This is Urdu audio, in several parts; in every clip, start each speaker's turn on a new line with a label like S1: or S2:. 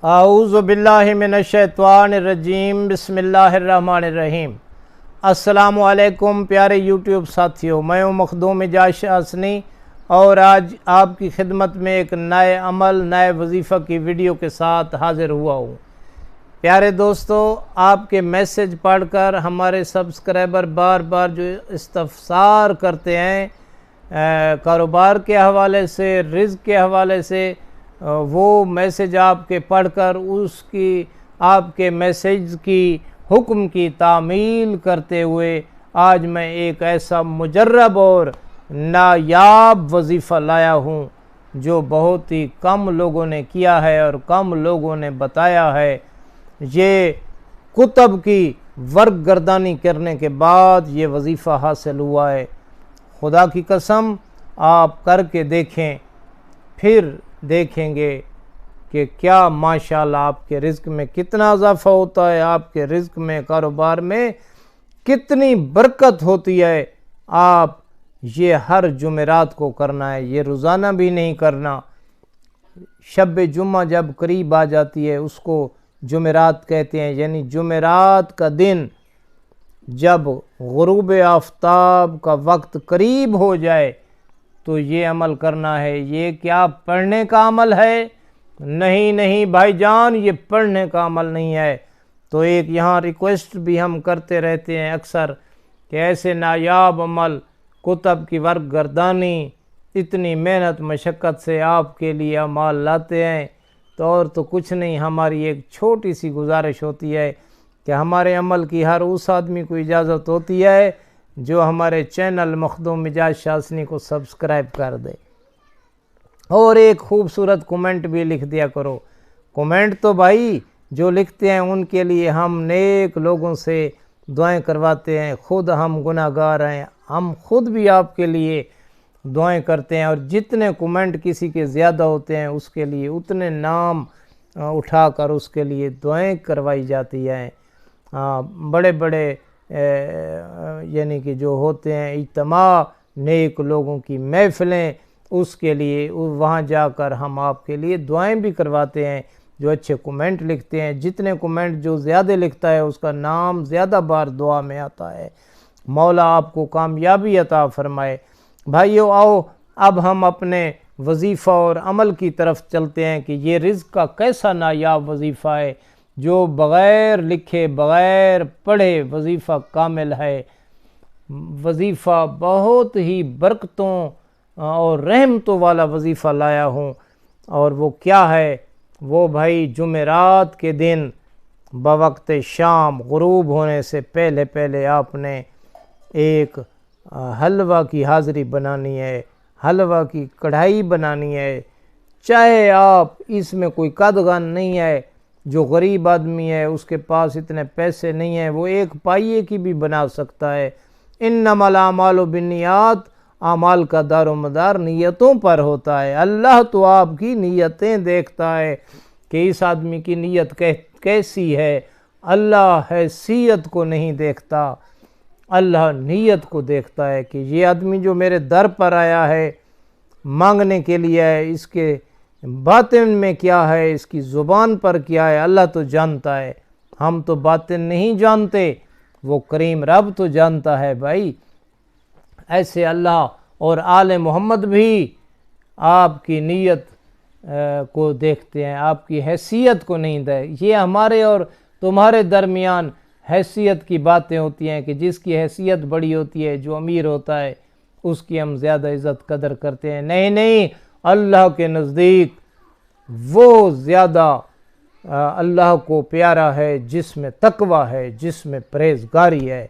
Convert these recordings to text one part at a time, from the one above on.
S1: اعوذ باللہ من الشیطان الرجیم، بسم اللہ الرحمن الرحیم۔ السلام علیکم پیارے یوٹیوب ساتھیوں، میں ہوں مخدوم اعجاز شاہ حسنی اور آج آپ کی خدمت میں ایک نئے عمل، نئے وظیفہ کی ویڈیو کے ساتھ حاضر ہوا ہوں۔ پیارے دوستو، آپ کے میسج پڑھ کر ہمارے سبسکرائبر بار بار جو استفسار کرتے ہیں کاروبار کے حوالے سے، رزق کے حوالے سے، وہ میسج آپ کے پڑھ کر آپ کے میسج کی حکم کی تعمیل کرتے ہوئے آج میں ایک ایسا مجرب اور نایاب وظیفہ لایا ہوں جو بہت ہی کم لوگوں نے کیا ہے اور کم لوگوں نے بتایا ہے۔ یہ کتب کی ورق گردانی کرنے کے بعد یہ وظیفہ حاصل ہوا ہے۔ خدا کی قسم آپ کر کے دیکھیں، پھر دیکھیں گے کہ کیا ماشاءاللہ آپ کے رزق میں کتنا اضافہ ہوتا ہے، آپ کے رزق میں، کاروبار میں کتنی برکت ہوتی ہے۔ آپ یہ ہر جمعرات کو کرنا ہے، یہ روزانہ بھی نہیں کرنا۔ شب جمعہ جب قریب آ جاتی ہے اس کو جمعرات کہتے ہیں، یعنی جمعرات کا دن جب غروب آفتاب کا وقت قریب ہو جائے تو یہ عمل کرنا ہے۔ یہ کیا پڑھنے کا عمل ہے؟ نہیں بھائی جان، یہ پڑھنے کا عمل نہیں ہے۔ تو ایک یہاں ریکویسٹ بھی ہم کرتے رہتے ہیں اکثر کہ ایسے نایاب عمل، کتب کی ورق گردانی، اتنی محنت مشقت سے آپ کے لیے اعمال لاتے ہیں تو کچھ نہیں، ہماری ایک چھوٹی سی گزارش ہوتی ہے کہ ہمارے عمل کی ہر اس آدمی کو اجازت ہوتی ہے جو ہمارے چینل مخدوم اعجاز شاہ حسنی کو سبسکرائب کر دے اور ایک خوبصورت کمنٹ بھی لکھ دیا کرو۔ کمنٹ تو بھائی جو لکھتے ہیں ان کے لیے ہم نیک لوگوں سے دعائیں کرواتے ہیں، خود ہم گناہ گار ہیں، ہم خود بھی آپ کے لیے دعائیں کرتے ہیں، اور جتنے کمنٹ کسی کے زیادہ ہوتے ہیں اس کے لیے اتنے نام اٹھا کر اس کے لیے دعائیں کروائی جاتی ہیں۔ بڑے بڑے یعنی کہ جو ہوتے ہیں اجتماع نیک لوگوں کی محفلیں، اس کے لیے وہاں جا کر ہم آپ کے لیے دعائیں بھی کرواتے ہیں جو اچھے کمنٹ لکھتے ہیں۔ جتنے کمنٹ جو زیادہ لکھتا ہے اس کا نام زیادہ بار دعا میں آتا ہے۔ مولا آپ کو کامیابی عطا فرمائے۔ بھائیو آؤ اب ہم اپنے وظیفہ اور عمل کی طرف چلتے ہیں کہ یہ رزق کا کیسا نایاب وظیفہ ہے جو بغیر لکھے بغیر پڑھے وظیفہ کامل ہے۔ وظیفہ بہت ہی برکتوں اور رحمتوں والا وظیفہ لایا ہوں، اور وہ کیا ہے؟ وہ بھائی جمعرات کے دن بوقت شام غروب ہونے سے پہلے آپ نے ایک حلوہ کی حاضری بنانی ہے، حلوہ کی کڑھائی بنانی ہے۔ چاہے آپ اس میں کوئی قدغن نہیں ہے، جو غریب آدمی ہے اس کے پاس اتنے پیسے نہیں ہیں، وہ ایک پائیے کی بھی بنا سکتا ہے۔ انما الاعمال بالنیات، اعمال کا دار و مدار نیتوں پر ہوتا ہے۔ اللہ تو آپ کی نیتیں دیکھتا ہے کہ اس آدمی کی نیت کیسی ہے۔ اللہ حیثیت کو نہیں دیکھتا، اللہ نیت کو دیکھتا ہے کہ یہ آدمی جو میرے در پر آیا ہے مانگنے کے لیے ہے، اس کے باطن میں کیا ہے، اس کی زبان پر کیا ہے، اللہ تو جانتا ہے۔ ہم تو باطن نہیں جانتے، وہ کریم رب تو جانتا ہے بھائی۔ ایسے اللہ اور آل محمد بھی آپ کی نیت کو دیکھتے ہیں، آپ کی حیثیت کو نہیں دیکھتے۔ یہ ہمارے اور تمہارے درمیان حیثیت کی باتیں ہوتی ہیں کہ جس کی حیثیت بڑی ہوتی ہے، جو امیر ہوتا ہے، اس کی ہم زیادہ عزت قدر کرتے ہیں۔ نہیں، اللہ کے نزدیک وہ زیادہ اللہ کو پیارا ہے جس میں تقوی ہے، جس میں پرہیزگاری ہے۔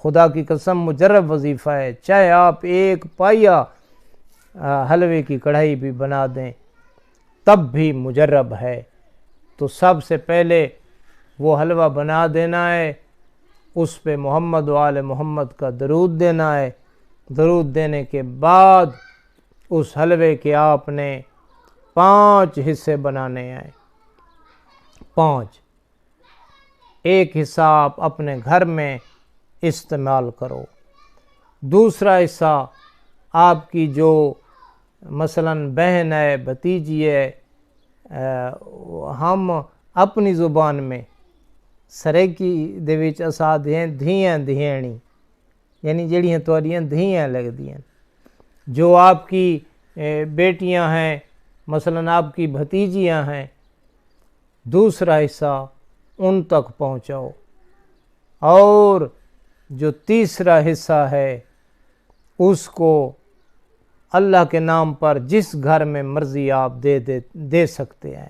S1: خدا کی قسم مجرب وظیفہ ہے، چاہے آپ ایک پائیا حلوے کی کڑھائی بھی بنا دیں تب بھی مجرب ہے۔ تو سب سے پہلے وہ حلوہ بنا دینا ہے، اس پہ محمد و آل محمد کا درود دینا ہے۔ درود دینے کے بعد اس حلوے کے آپ نے 5 حصے بنانے ہیں۔ 5، ایک حصہ آپ اپنے گھر میں استعمال کرو، دوسرا حصہ آپ کی جو مثلا بہن ہے، بھتیجی ہے، ہم اپنی زبان میں سریکی دے وچ اساں دیں دھیاں دھیانی، یعنی جڑیاں تواڈیاں دھیاں لگدیاں، جو آپ کی بیٹیاں ہیں، مثلاً آپ کی بھتیجیاں ہیں، دوسرا حصہ ان تک پہنچاؤ، اور جو تیسرا حصہ ہے اس کو اللہ کے نام پر جس گھر میں مرضی آپ دے سکتے ہیں۔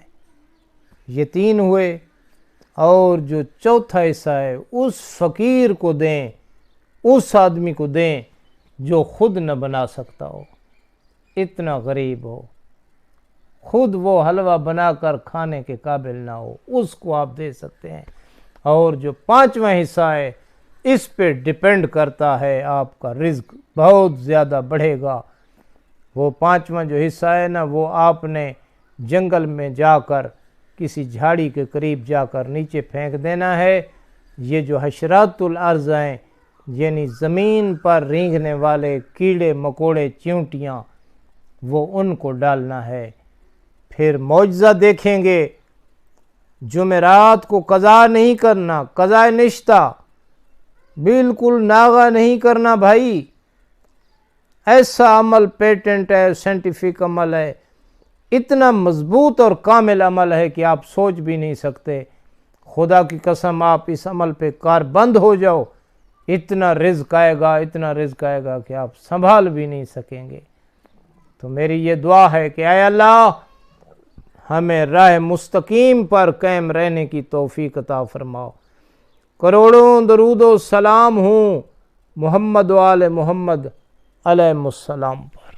S1: یہ 3 ہوئے، اور جو چوتھا حصہ ہے اس فقیر کو دیں، اس آدمی کو دیں جو خود نہ بنا سکتا ہو، اتنا غریب ہو، خود وہ حلوہ بنا کر کھانے کے قابل نہ ہو، اس کو آپ دے سکتے ہیں۔ اور جو 5واں حصہ ہے اس پہ ڈیپینڈ کرتا ہے آپ کا رزق بہت زیادہ بڑھے گا۔ وہ 5واں جو حصہ ہے نا، وہ آپ نے جنگل میں جا کر کسی جھاڑی کے قریب جا کر نیچے پھینک دینا ہے۔ یہ جو حشرات الارض ہیں، یعنی زمین پر رینگنے والے کیڑے مکوڑے چیونٹیاں، وہ ان کو ڈالنا ہے۔ پھر معجزہ دیکھیں گے۔ جمعرات کو قضا نہیں کرنا، قضا نشتہ بالکل ناغہ نہیں کرنا بھائی، ایسا عمل پیٹنٹ ہے، سائنٹیفک عمل ہے، اتنا مضبوط اور کامل عمل ہے کہ آپ سوچ بھی نہیں سکتے۔ خدا کی قسم آپ اس عمل پہ کاربند ہو جاؤ، اتنا رزق آئے گا، اتنا رزق آئے گا کہ آپ سنبھال بھی نہیں سکیں گے۔ تو میری یہ دعا ہے کہ اے اللہ ہمیں راہ مستقیم پر قائم رہنے کی توفیق عطا فرماؤ۔ کروڑوں درود و سلام ہوں محمد و آل محمد علیہ السلام پر۔